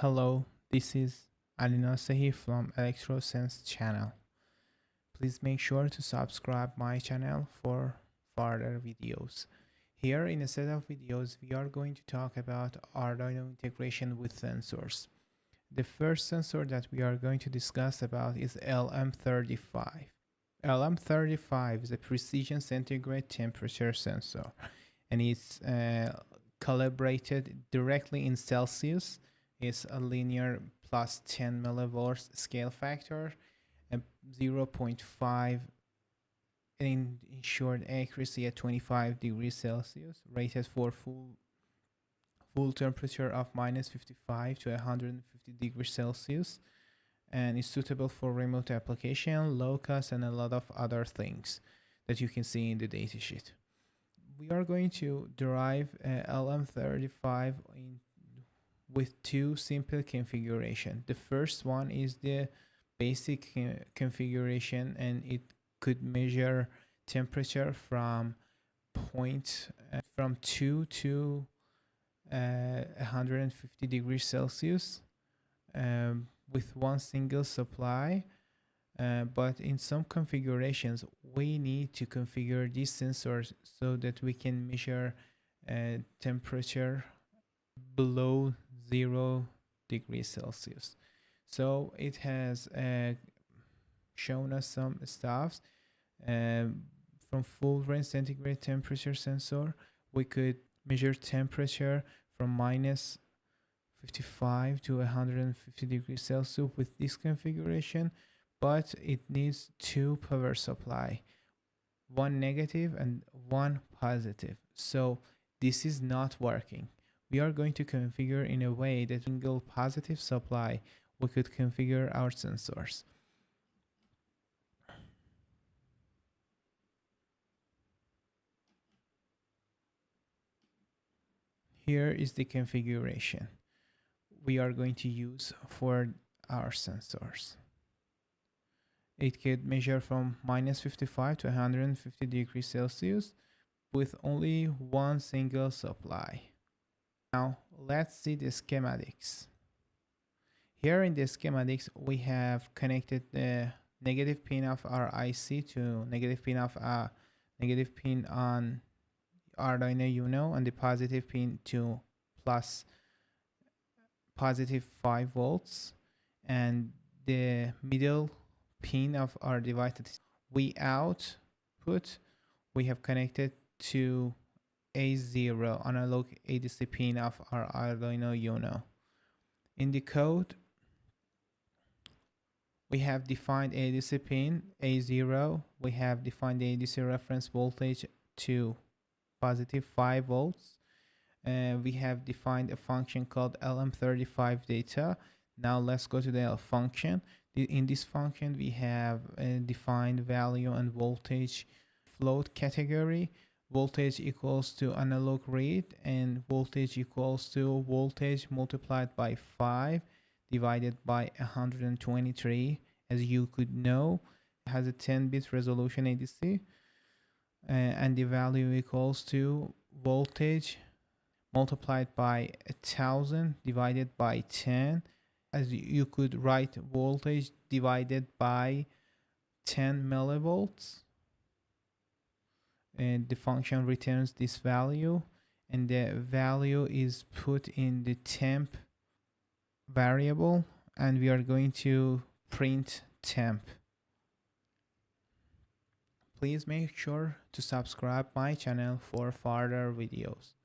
Hello, this is Alina Sehi from ElectroSense channel. Please make sure to subscribe my channel for further videos. Here in a set of videos, we are going to talk about Arduino integration with sensors. The first sensor that we are going to discuss about is LM35. LM35 is a precision centigrade temperature sensor, and it's calibrated directly in Celsius. Is a linear plus 10 millivolts scale factor and 0.5 in ensured accuracy at 25 degrees Celsius, rated for full temperature of minus 55 to 150 degrees Celsius, and is suitable for remote application, low cost, and a lot of other things that you can see in the datasheet. We are going to derive LM35 with two simple configuration. The first one is the basic configuration, and it could measure temperature from 2 to 150 degrees Celsius with one single supply. But in some configurations, we need to configure these sensors so that we can measure temperature below 0 degrees Celsius. So it has shown us some stuffs. From full range centigrade temperature sensor, we could measure temperature from minus 55 to 150 degrees Celsius with this configuration, but it needs two power supply, one negative and one positive. So this is not working. We are going to configure in a way that single positive supply we could configure our sensors. Here is the configuration we are going to use for our sensors. It could measure from minus 55 to 150 degrees Celsius with only one single supply. Now let's see the schematics. Here in the schematics, we have connected the negative pin of our IC to negative pin on Arduino Uno, and the positive pin to positive 5 volts, and the middle pin of our device we output we have connected to A0 analog ADC pin of our Arduino Uno. In the code, we have defined ADC pin A0. We have defined the ADC reference voltage to positive 5 volts. We have defined a function called LM35 data. Now let's go to the function. In this function, we have a defined value and voltage float category. Voltage equals to analog read, and voltage equals to voltage multiplied by 5 divided by 123. As you could know, it has a 10-bit resolution ADC, and the value equals to voltage multiplied by 1000 divided by 10. As you could write voltage divided by 10 millivolts, and the function returns this value, and the value is put in the temp variable, and we are going to print temp. Please make sure to subscribe my channel for further videos.